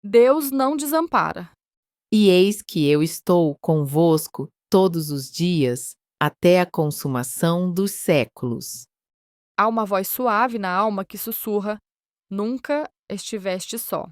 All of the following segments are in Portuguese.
Deus não desampara. E eis que eu estou convosco todos os dias, até a consumação dos séculos. Há uma voz suave na alma que sussurra: nunca estiveste só.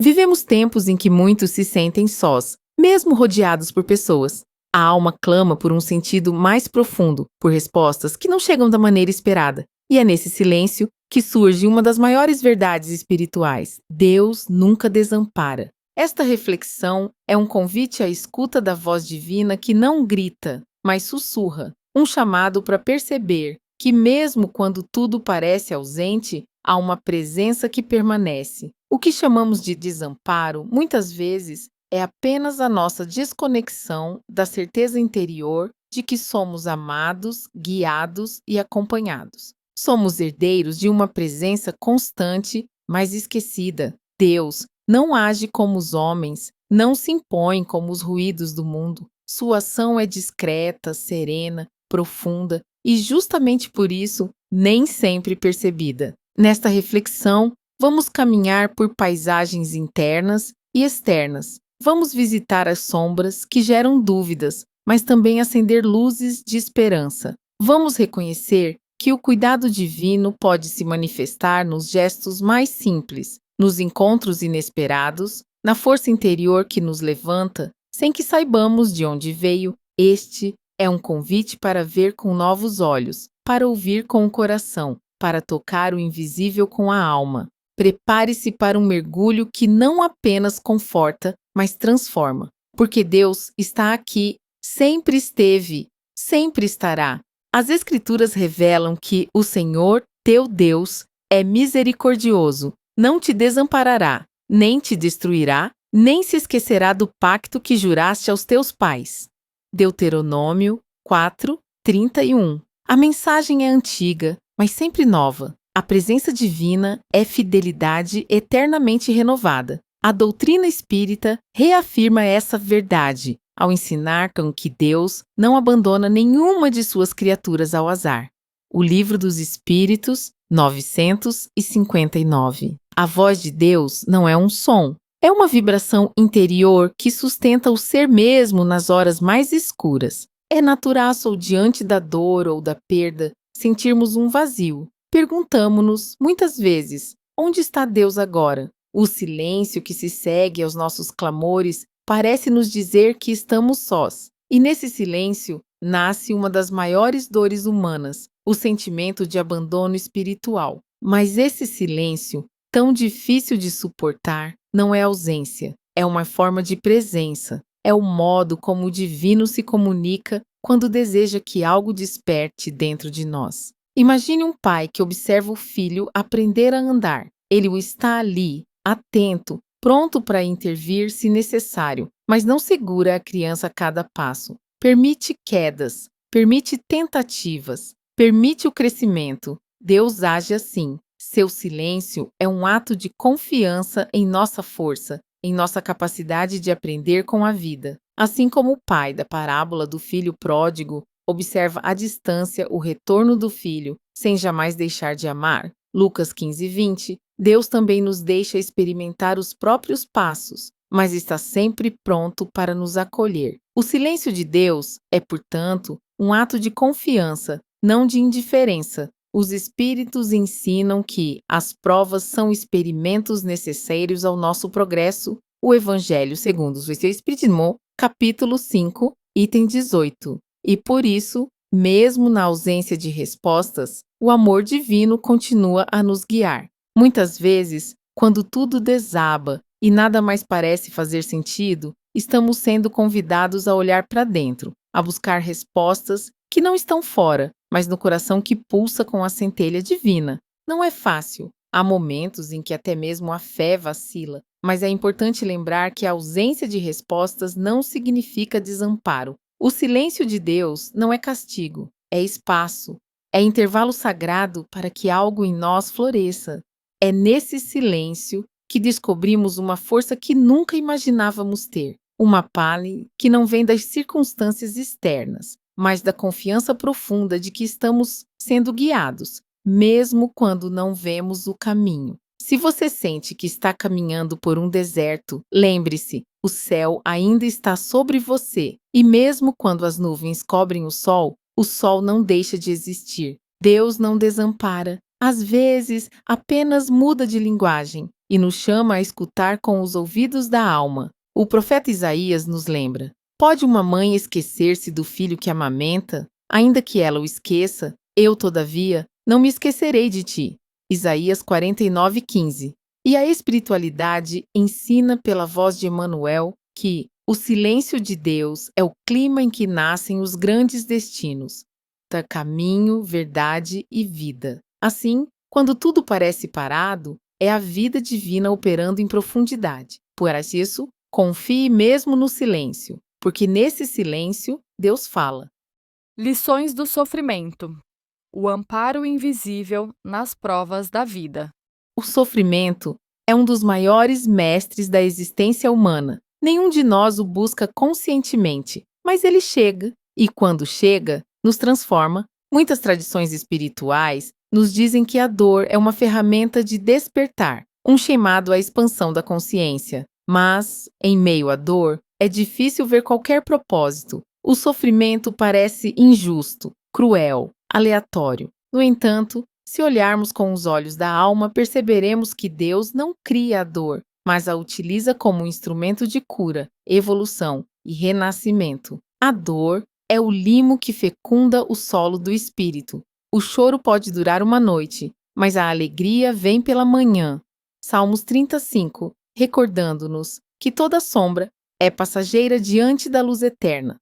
Vivemos tempos em que muitos se sentem sós, mesmo rodeados por pessoas. A alma clama por um sentido mais profundo, por respostas que não chegam da maneira esperada. E é nesse silêncio que surge uma das maiores verdades espirituais: Deus nunca desampara. Esta reflexão é um convite à escuta da voz divina que não grita, mas sussurra, um chamado para perceber que, mesmo quando tudo parece ausente, há uma presença que permanece. O que chamamos de desamparo, muitas vezes, é apenas a nossa desconexão da certeza interior de que somos amados, guiados e acompanhados. Somos herdeiros de uma presença constante, mas esquecida. Deus não age como os homens, não se impõe como os ruídos do mundo. Sua ação é discreta, serena, profunda e, justamente por isso, nem sempre percebida. Nesta reflexão, vamos caminhar por paisagens internas e externas. Vamos visitar as sombras que geram dúvidas, mas também acender luzes de esperança. Vamos reconhecer que o cuidado divino pode se manifestar nos gestos mais simples, nos encontros inesperados, na força interior que nos levanta, sem que saibamos de onde veio. Este é um convite para ver com novos olhos, para ouvir com o coração, para tocar o invisível com a alma. Prepare-se para um mergulho que não apenas conforta, mas transforma, porque Deus está aqui, sempre esteve, sempre estará. As Escrituras revelam que o Senhor, teu Deus, é misericordioso, não te desamparará, nem te destruirá, nem se esquecerá do pacto que juraste aos teus pais. Deuteronômio 4:31. A mensagem é antiga, mas sempre nova. A presença divina é fidelidade eternamente renovada. A doutrina espírita reafirma essa verdade ao ensinar com que Deus não abandona nenhuma de suas criaturas ao azar. O Livro dos Espíritos, 959. A voz de Deus não é um som, é uma vibração interior que sustenta o ser mesmo nas horas mais escuras. É natural, diante da dor ou da perda, sentirmos um vazio. Perguntamo-nos, muitas vezes, onde está Deus agora? O silêncio que se segue aos nossos clamores parece nos dizer que estamos sós. E nesse silêncio nasce uma das maiores dores humanas, o sentimento de abandono espiritual. Mas esse silêncio, tão difícil de suportar, não é ausência, é uma forma de presença. É o modo como o divino se comunica quando deseja que algo desperte dentro de nós. Imagine um pai que observa o filho aprender a andar. Ele o está ali, atento, pronto para intervir se necessário, mas não segura a criança a cada passo. Permite quedas, permite tentativas, permite o crescimento. Deus age assim. Seu silêncio é um ato de confiança em nossa força, em nossa capacidade de aprender com a vida. Assim como o pai da parábola do filho pródigo observa à distância o retorno do filho, sem jamais deixar de amar. Lucas 15:20. Deus também nos deixa experimentar os próprios passos, mas está sempre pronto para nos acolher. O silêncio de Deus é, portanto, um ato de confiança, não de indiferença. Os espíritos ensinam que as provas são experimentos necessários ao nosso progresso. O Evangelho segundo o Espiritismo, capítulo 5, item 18. E por isso, mesmo na ausência de respostas, o amor divino continua a nos guiar. Muitas vezes, quando tudo desaba e nada mais parece fazer sentido, estamos sendo convidados a olhar para dentro, a buscar respostas que não estão fora, mas no coração que pulsa com a centelha divina. Não é fácil. Há momentos em que até mesmo a fé vacila, mas é importante lembrar que a ausência de respostas não significa desamparo. O silêncio de Deus não é castigo, é espaço, é intervalo sagrado para que algo em nós floresça. É nesse silêncio que descobrimos uma força que nunca imaginávamos ter, uma paz que não vem das circunstâncias externas, mas da confiança profunda de que estamos sendo guiados, mesmo quando não vemos o caminho. Se você sente que está caminhando por um deserto, lembre-se, o céu ainda está sobre você, e mesmo quando as nuvens cobrem o sol não deixa de existir. Deus não desampara. Às vezes, apenas muda de linguagem e nos chama a escutar com os ouvidos da alma. O profeta Isaías nos lembra: pode uma mãe esquecer-se do filho que amamenta? Ainda que ela o esqueça, eu, todavia, não me esquecerei de ti. Isaías 49:15. E a espiritualidade ensina pela voz de Emanuel que o silêncio de Deus é o clima em que nascem os grandes destinos, caminho, verdade e vida. Assim, quando tudo parece parado, é a vida divina operando em profundidade. Por isso, confie mesmo no silêncio, porque nesse silêncio Deus fala. Lições do sofrimento. O amparo invisível nas provas da vida. O sofrimento é um dos maiores mestres da existência humana. Nenhum de nós o busca conscientemente, mas ele chega, e quando chega, nos transforma. Muitas tradições espirituais nos dizem que a dor é uma ferramenta de despertar, um chamado à expansão da consciência. Mas, em meio à dor, é difícil ver qualquer propósito. O sofrimento parece injusto, cruel, aleatório. No entanto, se olharmos com os olhos da alma, perceberemos que Deus não cria a dor, mas a utiliza como um instrumento de cura, evolução e renascimento. A dor é o limo que fecunda o solo do espírito. O choro pode durar uma noite, mas a alegria vem pela manhã. Salmos 35, recordando-nos que toda sombra é passageira diante da luz eterna.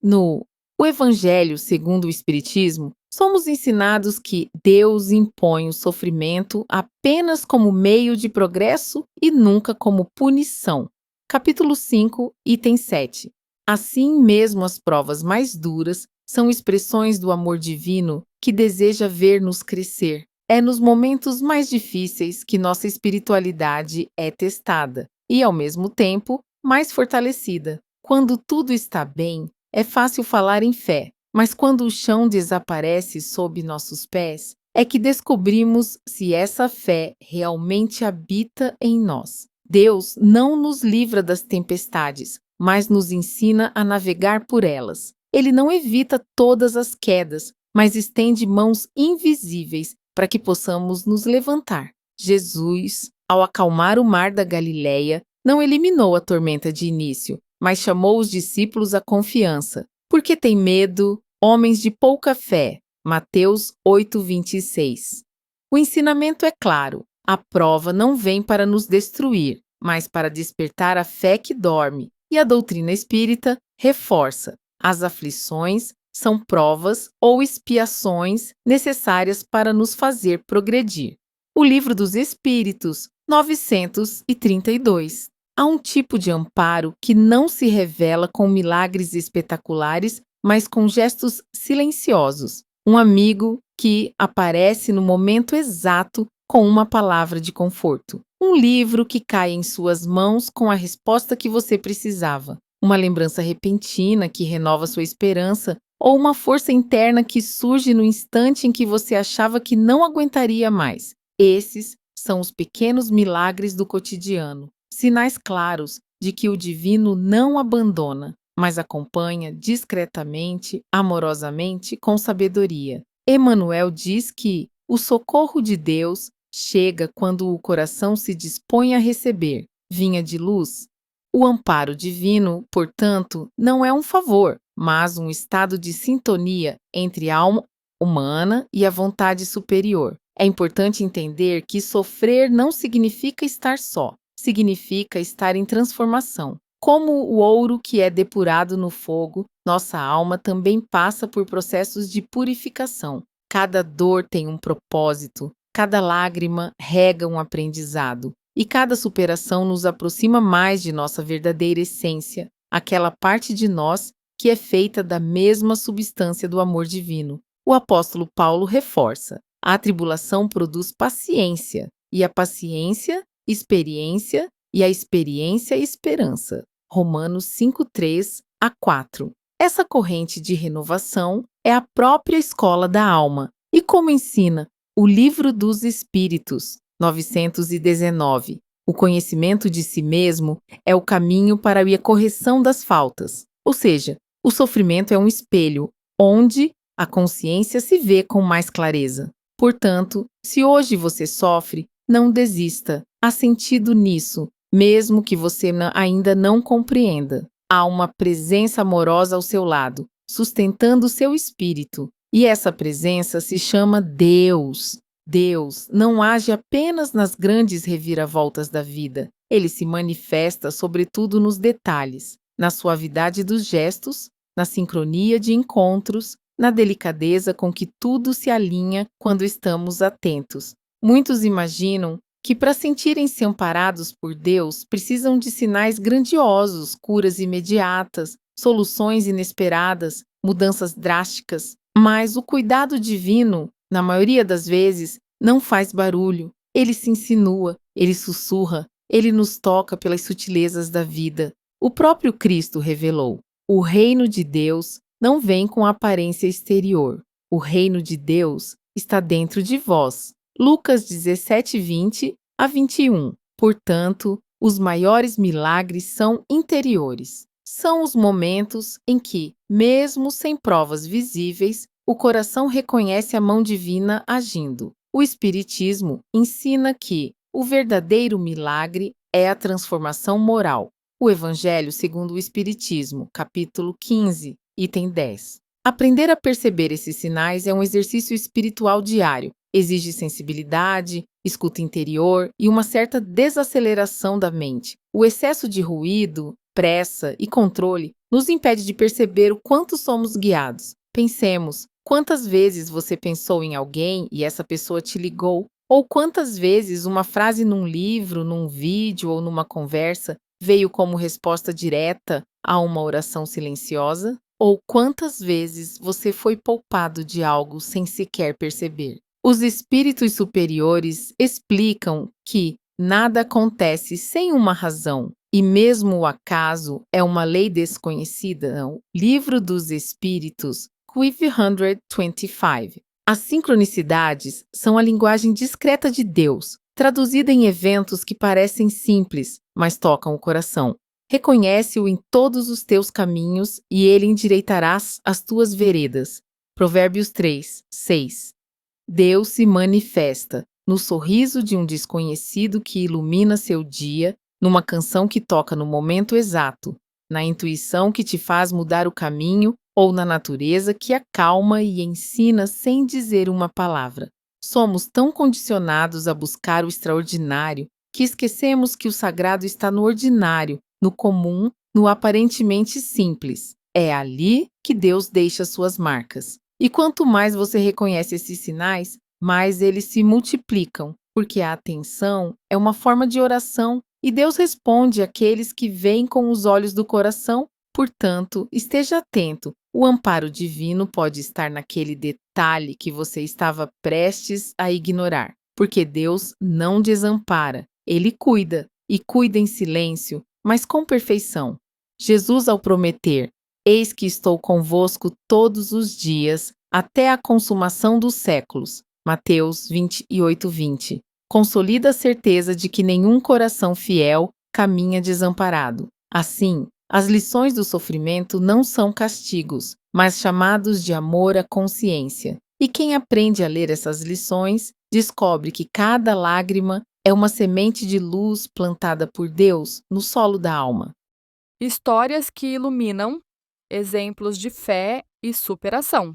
No O Evangelho segundo o Espiritismo, somos ensinados que Deus impõe o sofrimento apenas como meio de progresso e nunca como punição. Capítulo 5, item 7. Assim mesmo as provas mais duras são expressões do amor divino que deseja ver-nos crescer. É nos momentos mais difíceis que nossa espiritualidade é testada e, ao mesmo tempo, mais fortalecida. Quando tudo está bem, é fácil falar em fé, mas quando o chão desaparece sob nossos pés, é que descobrimos se essa fé realmente habita em nós. Deus não nos livra das tempestades, mas nos ensina a navegar por elas. Ele não evita todas as quedas, mas estende mãos invisíveis para que possamos nos levantar. Jesus, ao acalmar o mar da Galileia, não eliminou a tormenta de início, mas chamou os discípulos à confiança. Por que tem medo, homens de pouca fé? Mateus 8:26. O ensinamento é claro. A prova não vem para nos destruir, mas para despertar a fé que dorme. E a doutrina espírita reforça: as aflições são provas ou expiações necessárias para nos fazer progredir. O Livro dos Espíritos, 932. Há um tipo de amparo que não se revela com milagres espetaculares, mas com gestos silenciosos. Um amigo que aparece no momento exato com uma palavra de conforto. Um livro que cai em suas mãos com a resposta que você precisava. Uma lembrança repentina que renova sua esperança, ou uma força interna que surge no instante em que você achava que não aguentaria mais. Esses são os pequenos milagres do cotidiano. Sinais claros de que o divino não abandona, mas acompanha discretamente, amorosamente, com sabedoria. Emmanuel diz que o socorro de Deus chega quando o coração se dispõe a receber. Vinha de luz. O amparo divino, portanto, não é um favor, mas um estado de sintonia entre a alma humana e a vontade superior. É importante entender que sofrer não significa estar só. Significa estar em transformação. Como o ouro que é depurado no fogo, nossa alma também passa por processos de purificação. Cada dor tem um propósito, cada lágrima rega um aprendizado, e cada superação nos aproxima mais de nossa verdadeira essência, aquela parte de nós que é feita da mesma substância do amor divino. O apóstolo Paulo reforça: a tribulação produz paciência, e a paciência, experiência, e a experiência, esperança. Romanos 5:3-4. Essa corrente de renovação é a própria escola da alma. E como ensina o Livro dos Espíritos, 919. O conhecimento de si mesmo é o caminho para a correção das faltas. Ou seja, o sofrimento é um espelho, onde a consciência se vê com mais clareza. Portanto, se hoje você sofre, não desista. Há sentido nisso, mesmo que você ainda não compreenda. Há uma presença amorosa ao seu lado, sustentando o seu espírito. E essa presença se chama Deus. Deus não age apenas nas grandes reviravoltas da vida. Ele se manifesta sobretudo nos detalhes, na suavidade dos gestos, na sincronia de encontros, na delicadeza com que tudo se alinha quando estamos atentos. Muitos imaginam que para sentirem-se amparados por Deus precisam de sinais grandiosos, curas imediatas, soluções inesperadas, mudanças drásticas. Mas o cuidado divino, na maioria das vezes, não faz barulho. Ele se insinua, ele sussurra, ele nos toca pelas sutilezas da vida. O próprio Cristo revelou: o reino de Deus não vem com aparência exterior. O reino de Deus está dentro de vós. Lucas 17, 20 a 21. Portanto, os maiores milagres são interiores. São os momentos em que, mesmo sem provas visíveis, o coração reconhece a mão divina agindo. O Espiritismo ensina que o verdadeiro milagre é a transformação moral. O Evangelho segundo o Espiritismo, capítulo 15, item 10. Aprender a perceber esses sinais é um exercício espiritual diário. Exige sensibilidade, escuta interior e uma certa desaceleração da mente. O excesso de ruído, pressa e controle nos impede de perceber o quanto somos guiados. Pensemos, quantas vezes você pensou em alguém e essa pessoa te ligou? Ou quantas vezes uma frase num livro, num vídeo ou numa conversa veio como resposta direta a uma oração silenciosa? Ou quantas vezes você foi poupado de algo sem sequer perceber? Os espíritos superiores explicam que nada acontece sem uma razão, e mesmo o acaso é uma lei desconhecida. Livro dos Espíritos, 525. As sincronicidades são a linguagem discreta de Deus, traduzida em eventos que parecem simples, mas tocam o coração. Reconhece-o em todos os teus caminhos e ele endireitará as tuas veredas. Provérbios 3, 6. Deus se manifesta no sorriso de um desconhecido que ilumina seu dia, numa canção que toca no momento exato, na intuição que te faz mudar o caminho ou na natureza que acalma e ensina sem dizer uma palavra. Somos tão condicionados a buscar o extraordinário que esquecemos que o sagrado está no ordinário, no comum, no aparentemente simples. É ali que Deus deixa suas marcas. E quanto mais você reconhece esses sinais, mais eles se multiplicam, porque a atenção é uma forma de oração e Deus responde àqueles que veem com os olhos do coração. Portanto, esteja atento. O amparo divino pode estar naquele detalhe que você estava prestes a ignorar, porque Deus não desampara. Ele cuida, e cuida em silêncio, mas com perfeição. Jesus, ao prometer: eis que estou convosco todos os dias, até a consumação dos séculos. Mateus 28, 20. Consolida a certeza de que nenhum coração fiel caminha desamparado. Assim, as lições do sofrimento não são castigos, mas chamados de amor à consciência. E quem aprende a ler essas lições, descobre que cada lágrima é uma semente de luz plantada por Deus no solo da alma. Histórias que iluminam, exemplos de fé e superação.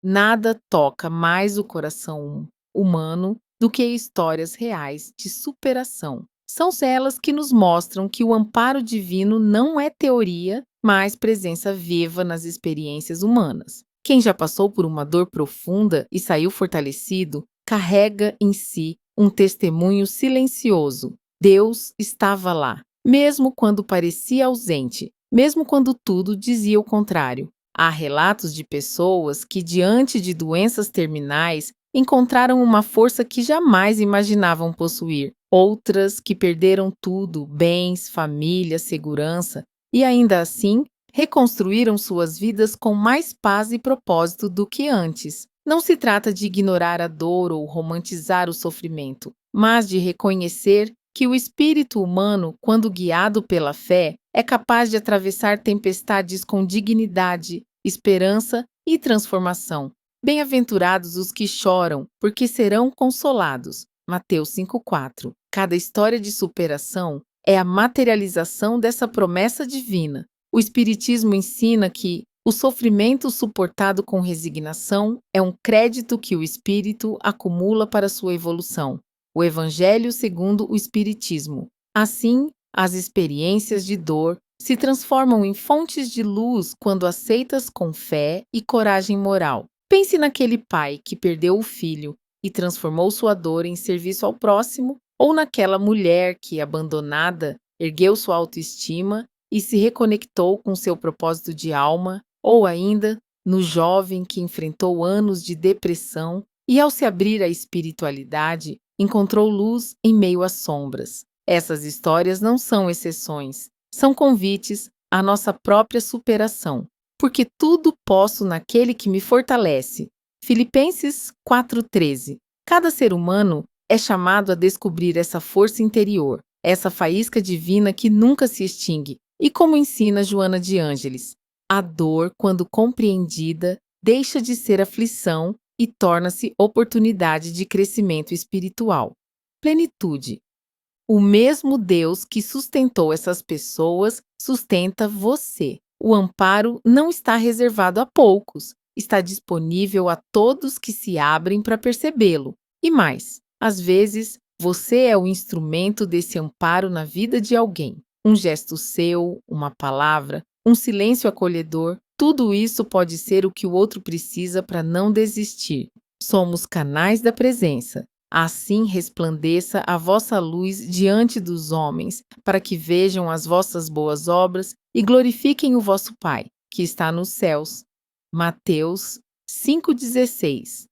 Nada toca mais o coração humano do que histórias reais de superação. São elas que nos mostram que o amparo divino não é teoria, mas presença viva nas experiências humanas. Quem já passou por uma dor profunda e saiu fortalecido, carrega em si um testemunho silencioso. Deus estava lá, mesmo quando parecia ausente, mesmo quando tudo dizia o contrário. Há relatos de pessoas que, diante de doenças terminais, encontraram uma força que jamais imaginavam possuir. Outras que perderam tudo, bens, família, segurança, e ainda assim reconstruíram suas vidas com mais paz e propósito do que antes. Não se trata de ignorar a dor ou romantizar o sofrimento, mas de reconhecer que o espírito humano, quando guiado pela fé, é capaz de atravessar tempestades com dignidade, esperança e transformação. Bem-aventurados os que choram, porque serão consolados. Mateus 5,4. Cada história de superação é a materialização dessa promessa divina. O Espiritismo ensina que o sofrimento suportado com resignação é um crédito que o espírito acumula para sua evolução. O Evangelho segundo o Espiritismo. Assim, as experiências de dor se transformam em fontes de luz quando aceitas com fé e coragem moral. Pense naquele pai que perdeu o filho e transformou sua dor em serviço ao próximo, ou naquela mulher que, abandonada, ergueu sua autoestima e se reconectou com seu propósito de alma, ou ainda no jovem que enfrentou anos de depressão e, ao se abrir à espiritualidade, encontrou luz em meio às sombras. Essas histórias não são exceções, são convites à nossa própria superação. Porque tudo posso naquele que me fortalece. Filipenses 4,13. Cada ser humano é chamado a descobrir essa força interior, essa faísca divina que nunca se extingue. E como ensina Joana de Ângeles, a dor, quando compreendida, deixa de ser aflição e torna-se oportunidade de crescimento espiritual. Plenitude. O mesmo Deus que sustentou essas pessoas sustenta você. O amparo não está reservado a poucos, está disponível a todos que se abrem para percebê-lo. E mais, às vezes, você é o instrumento desse amparo na vida de alguém. Um gesto seu, uma palavra, um silêncio acolhedor, tudo isso pode ser o que o outro precisa para não desistir. Somos canais da presença. Assim resplandeça a vossa luz diante dos homens, para que vejam as vossas boas obras e glorifiquem o vosso Pai, que está nos céus. Mateus 5,16.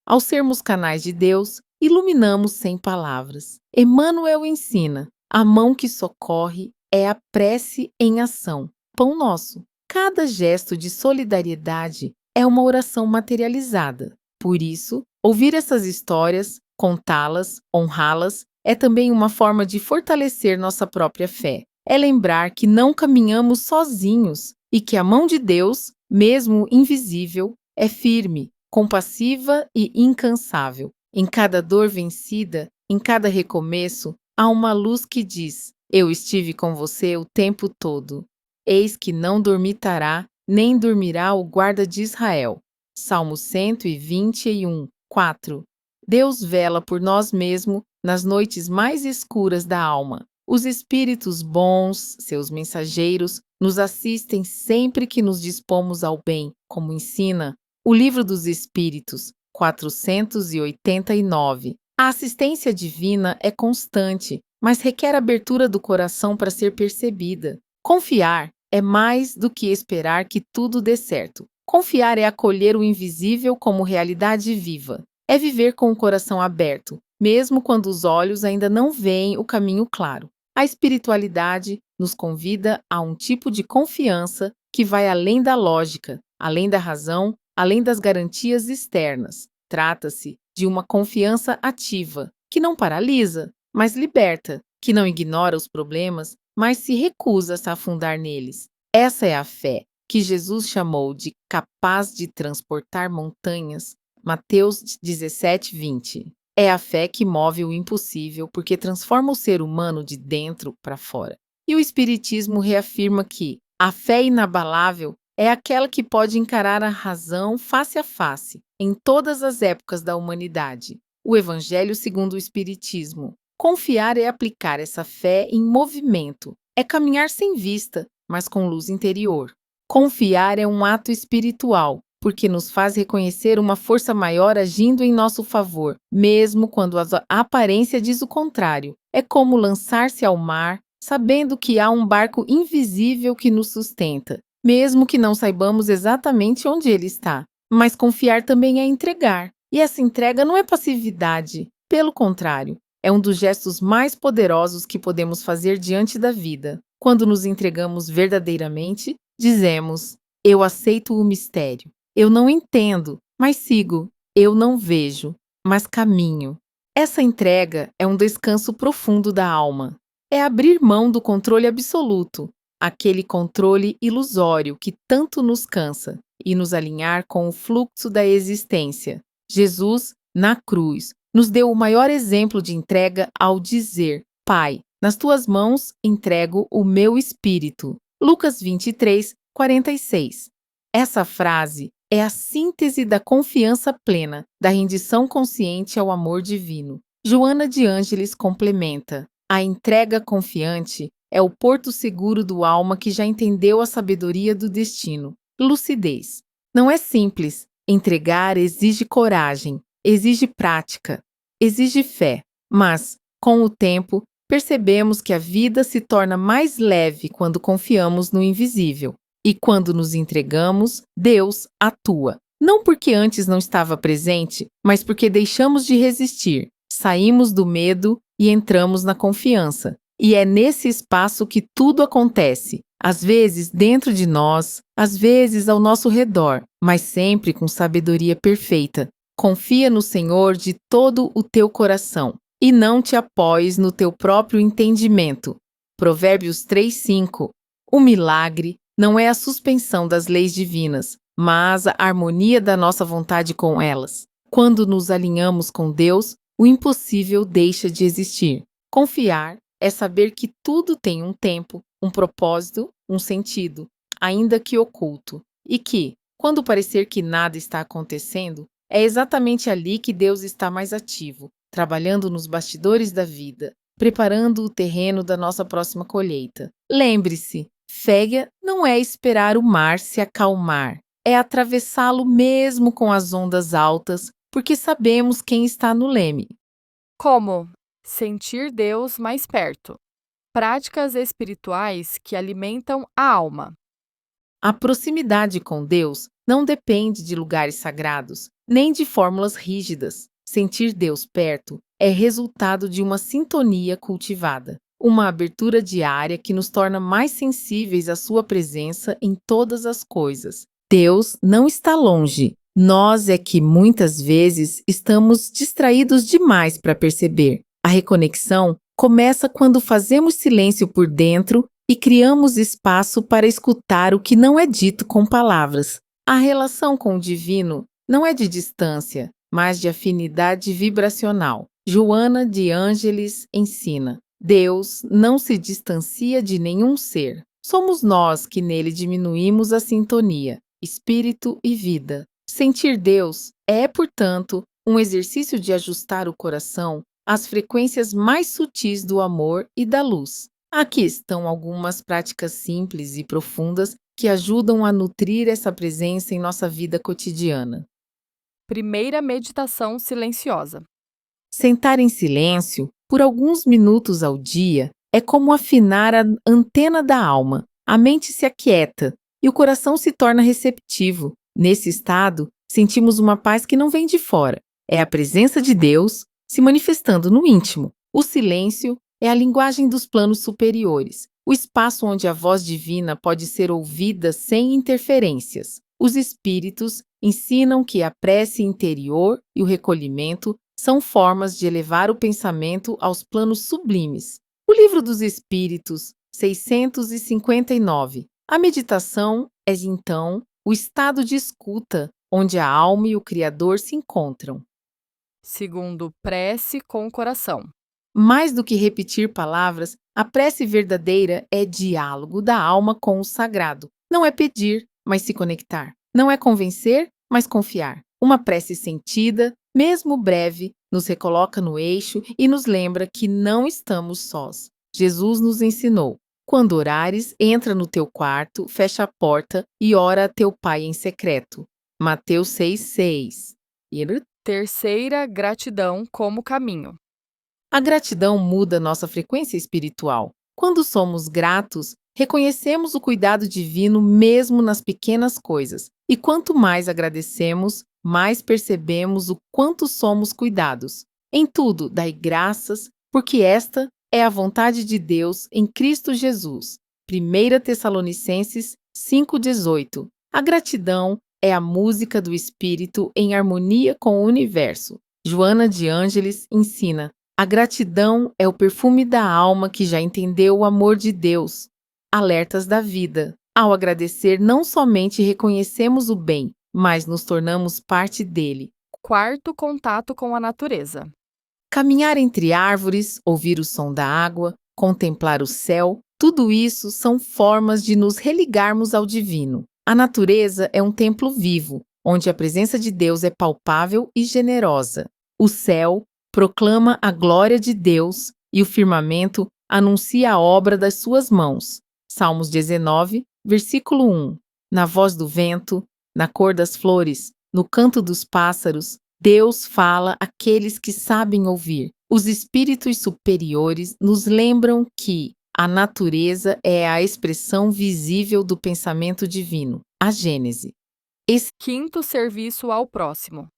Ao sermos canais de Deus, iluminamos sem palavras. Emmanuel ensina: a mão que socorre é a prece em ação. Pão nosso. Cada gesto de solidariedade é uma oração materializada. Por isso, ouvir essas histórias, contá-las, honrá-las, é também uma forma de fortalecer nossa própria fé. É lembrar que não caminhamos sozinhos e que a mão de Deus, mesmo invisível, é firme, compassiva e incansável. Em cada dor vencida, em cada recomeço, há uma luz que diz: eu estive com você o tempo todo. Eis que não dormitará, nem dormirá o guarda de Israel. Salmo 121, 4. Deus vela por nós mesmos nas noites mais escuras da alma. Os espíritos bons, seus mensageiros, nos assistem sempre que nos dispomos ao bem, como ensina o Livro dos Espíritos, 489. A assistência divina é constante, mas requer abertura do coração para ser percebida. Confiar é mais do que esperar que tudo dê certo. Confiar é acolher o invisível como realidade viva. É viver com o coração aberto, mesmo quando os olhos ainda não veem o caminho claro. A espiritualidade nos convida a um tipo de confiança que vai além da lógica, além da razão, além das garantias externas. Trata-se de uma confiança ativa, que não paralisa, mas liberta, que não ignora os problemas, mas se recusa a se afundar neles. Essa é a fé, que Jesus chamou de capaz de transportar montanhas. Mateus 17, 20. É a fé que move o impossível porque transforma o ser humano de dentro para fora. E o Espiritismo reafirma que a fé inabalável é aquela que pode encarar a razão face a face, em todas as épocas da humanidade. O Evangelho segundo o Espiritismo. Confiar é aplicar essa fé em movimento, é caminhar sem vista, mas com luz interior. Confiar é um ato espiritual, porque nos faz reconhecer uma força maior agindo em nosso favor, mesmo quando a aparência diz o contrário. É como lançar-se ao mar, sabendo que há um barco invisível que nos sustenta, mesmo que não saibamos exatamente onde ele está. Mas confiar também é entregar, e essa entrega não é passividade, pelo contrário, é um dos gestos mais poderosos que podemos fazer diante da vida. Quando nos entregamos verdadeiramente, dizemos: eu aceito o mistério. Eu não entendo, mas sigo. Eu não vejo, mas caminho. Essa entrega é um descanso profundo da alma. É abrir mão do controle absoluto, aquele controle ilusório que tanto nos cansa, e nos alinhar com o fluxo da existência. Jesus, na cruz, nos deu o maior exemplo de entrega ao dizer: Pai, nas tuas mãos entrego o meu espírito. Lucas 23, 46. Essa frase é a síntese da confiança plena, da rendição consciente ao amor divino. Joana de Ângeles complementa: a entrega confiante é o porto seguro do alma que já entendeu a sabedoria do destino. Lucidez. Não é simples. Entregar exige coragem, exige prática, exige fé. Mas, com o tempo, percebemos que a vida se torna mais leve quando confiamos no invisível. E quando nos entregamos, Deus atua. Não porque antes não estava presente, mas porque deixamos de resistir, saímos do medo e entramos na confiança. E é nesse espaço que tudo acontece, às vezes dentro de nós, às vezes ao nosso redor, mas sempre com sabedoria perfeita. Confia no Senhor de todo o teu coração e não te apoies no teu próprio entendimento. Provérbios 3:5. O milagre não é a suspensão das leis divinas, mas a harmonia da nossa vontade com elas. Quando nos alinhamos com Deus, o impossível deixa de existir. Confiar é saber que tudo tem um tempo, um propósito, um sentido, ainda que oculto, e que, quando parecer que nada está acontecendo, é exatamente ali que Deus está mais ativo, trabalhando nos bastidores da vida, preparando o terreno da nossa próxima colheita. Lembre-se, fé não é esperar o mar se acalmar, é atravessá-lo mesmo com as ondas altas, porque sabemos quem está no leme. Como? Sentir Deus mais perto. Práticas espirituais que alimentam a alma. A proximidade com Deus não depende de lugares sagrados, nem de fórmulas rígidas. Sentir Deus perto é resultado de uma sintonia cultivada, uma abertura diária que nos torna mais sensíveis à sua presença em todas as coisas. Deus não está longe. Nós é que muitas vezes estamos distraídos demais para perceber. A reconexão começa quando fazemos silêncio por dentro e criamos espaço para escutar o que não é dito com palavras. A relação com o divino não é de distância, mas de afinidade vibracional. Joana de Ângeles ensina: Deus não se distancia de nenhum ser. Somos nós que nele diminuímos a sintonia, espírito e vida. Sentir Deus é, portanto, um exercício de ajustar o coração às frequências mais sutis do amor e da luz. Aqui estão algumas práticas simples e profundas que ajudam a nutrir essa presença em nossa vida cotidiana. Primeira meditação silenciosa. Sentar em silêncio por alguns minutos ao dia é como afinar a antena da alma. A mente se aquieta e o coração se torna receptivo. Nesse estado, sentimos uma paz que não vem de fora. É a presença de Deus se manifestando no íntimo. O silêncio é a linguagem dos planos superiores, o espaço onde a voz divina pode ser ouvida sem interferências. Os espíritos ensinam que a prece interior e o recolhimento são formas de elevar o pensamento aos planos sublimes. O Livro dos Espíritos, 659. A meditação é, então, o estado de escuta onde a alma e o Criador se encontram. Segundo, prece com o coração. Mais do que repetir palavras, a prece verdadeira é diálogo da alma com o sagrado. Não é pedir, mas se conectar. Não é convencer, mas confiar. Uma prece sentida, mesmo breve, nos recoloca no eixo e nos lembra que não estamos sós. Jesus nos ensinou: quando orares, entra no teu quarto, fecha a porta e ora a teu Pai em secreto. Mateus 6:6. Terceira, gratidão como caminho. A gratidão muda nossa frequência espiritual. Quando somos gratos, reconhecemos o cuidado divino mesmo nas pequenas coisas. E quanto mais agradecemos, mais percebemos o quanto somos cuidados. Em tudo, dai graças, porque esta é a vontade de Deus em Cristo Jesus. 1 Tessalonicenses 5:18. A gratidão é a música do espírito em harmonia com o universo. Joana de Ângeles ensina: a gratidão é o perfume da alma que já entendeu o amor de Deus. Alertas da vida. Ao agradecer, não somente reconhecemos o bem, mas nos tornamos parte dele. Quarto contato com a natureza. Caminhar entre árvores, ouvir o som da água, contemplar o céu, tudo isso são formas de nos religarmos ao divino. A natureza é um templo vivo, onde a presença de Deus é palpável e generosa. O céu proclama a glória de Deus e o firmamento anuncia a obra das suas mãos. Salmos 19, versículo 1. Na voz do vento, na cor das flores, no canto dos pássaros, Deus fala àqueles que sabem ouvir. Os espíritos superiores nos lembram que a natureza é a expressão visível do pensamento divino. A Gênese. Quinto serviço ao próximo.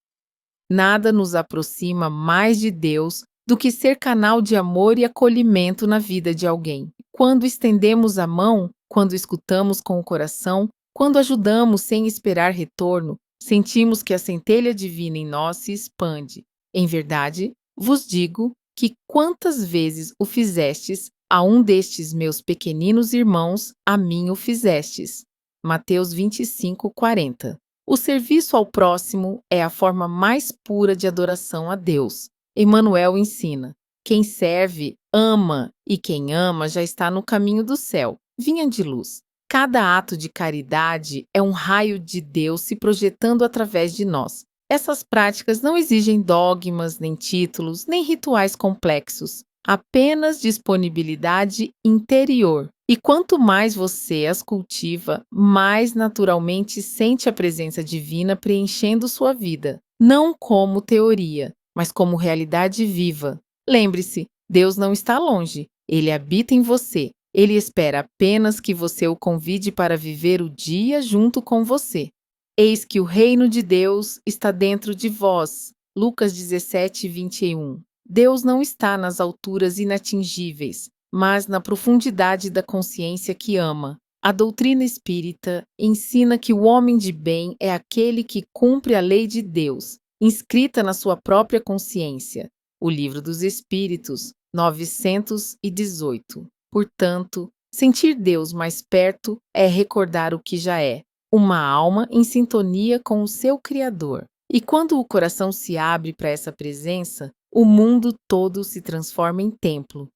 Nada nos aproxima mais de Deus do que ser canal de amor e acolhimento na vida de alguém. Quando estendemos a mão, quando escutamos com o coração, quando ajudamos sem esperar retorno, sentimos que a centelha divina em nós se expande. Em verdade, vos digo que quantas vezes o fizestes a um destes meus pequeninos irmãos, a mim o fizestes. Mateus 25, 40. O serviço ao próximo é a forma mais pura de adoração a Deus. Emmanuel ensina: quem serve, ama, e quem ama já está no caminho do céu. Vinha de luz. Cada ato de caridade é um raio de Deus se projetando através de nós. Essas práticas não exigem dogmas, nem títulos, nem rituais complexos, apenas disponibilidade interior. E quanto mais você as cultiva, mais naturalmente sente a presença divina preenchendo sua vida, não como teoria, mas como realidade viva. Lembre-se, Deus não está longe, Ele habita em você. Ele espera apenas que você o convide para viver o dia junto com você. Eis que o reino de Deus está dentro de vós. Lucas 17, 21. Deus não está nas alturas inatingíveis, mas na profundidade da consciência que ama. A doutrina espírita ensina que o homem de bem é aquele que cumpre a lei de Deus, inscrita na sua própria consciência. O Livro dos Espíritos, 918. Portanto, sentir Deus mais perto é recordar o que já é, uma alma em sintonia com o seu Criador. E quando o coração se abre para essa presença, o mundo todo se transforma em templo.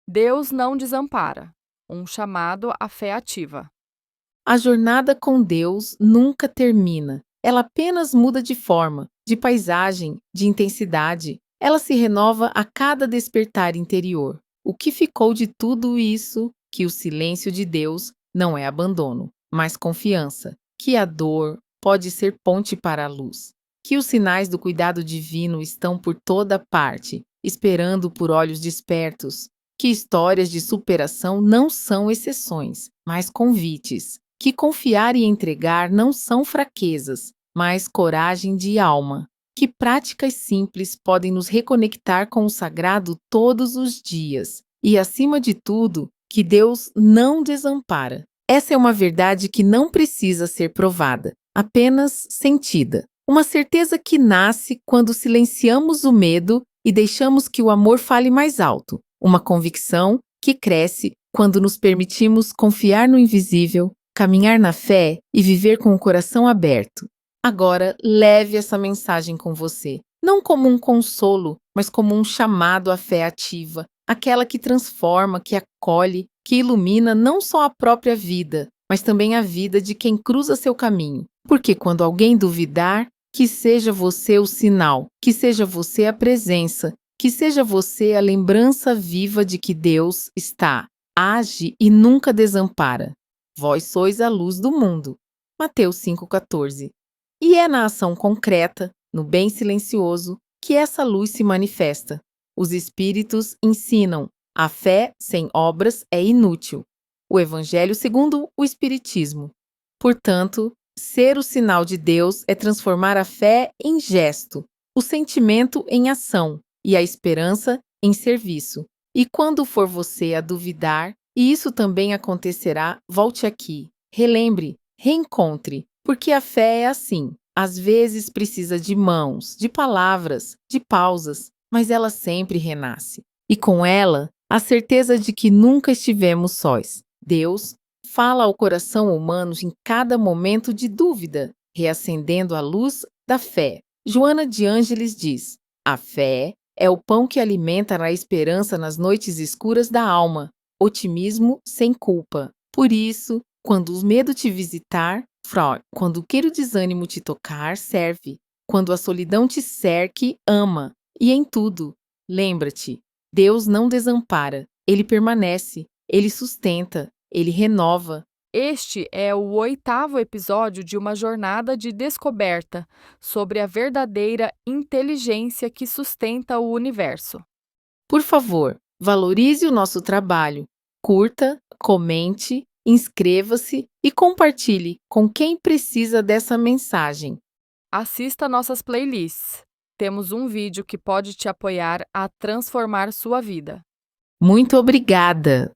Deus não desampara. Um chamado à fé ativa. A jornada com Deus nunca termina. Ela apenas muda de forma, de paisagem, de intensidade. Ela se renova a cada despertar interior. O que ficou de tudo isso, que o silêncio de Deus não é abandono, mas confiança, que a dor pode ser ponte para a luz, que os sinais do cuidado divino estão por toda parte, esperando por olhos despertos, que histórias de superação não são exceções, mas convites, que confiar e entregar não são fraquezas, mas coragem de alma, que práticas simples podem nos reconectar com o sagrado todos os dias. E, acima de tudo, que Deus não desampara. Essa é uma verdade que não precisa ser provada, apenas sentida. Uma certeza que nasce quando silenciamos o medo e deixamos que o amor fale mais alto. Uma convicção que cresce quando nos permitimos confiar no invisível, caminhar na fé e viver com o coração aberto. Agora, leve essa mensagem com você, não como um consolo, mas como um chamado à fé ativa, aquela que transforma, que acolhe, que ilumina não só a própria vida, mas também a vida de quem cruza seu caminho. Porque quando alguém duvidar, que seja você o sinal, que seja você a presença, que seja você a lembrança viva de que Deus está, age e nunca desampara. Vós sois a luz do mundo. Mateus 5,14. E é na ação concreta, no bem silencioso, que essa luz se manifesta. Os Espíritos ensinam: a fé sem obras é inútil. O Evangelho segundo o Espiritismo. Portanto, ser o sinal de Deus é transformar a fé em gesto, o sentimento em ação e a esperança em serviço. E quando for você a duvidar, e isso também acontecerá, volte aqui, relembre, reencontre, porque a fé é assim. Às vezes precisa de mãos, de palavras, de pausas, mas ela sempre renasce. E com ela, a certeza de que nunca estivemos sós. Deus fala ao coração humano em cada momento de dúvida, reacendendo a luz da fé. Joana de Ângeles diz: a fé é o pão que alimenta a esperança nas noites escuras da alma, otimismo sem culpa. Por isso, quando o medo te visitar, quando queira o desânimo te tocar, serve. Quando a solidão te cerque, ama. E em tudo, lembra-te, Deus não desampara, Ele permanece, Ele sustenta, Ele renova. Este é o 8º episódio de uma jornada de descoberta sobre a verdadeira inteligência que sustenta o universo. Por favor, valorize o nosso trabalho. Curta, comente, inscreva-se e compartilhe com quem precisa dessa mensagem. Assista nossas playlists. Temos um vídeo que pode te apoiar a transformar sua vida. Muito obrigada!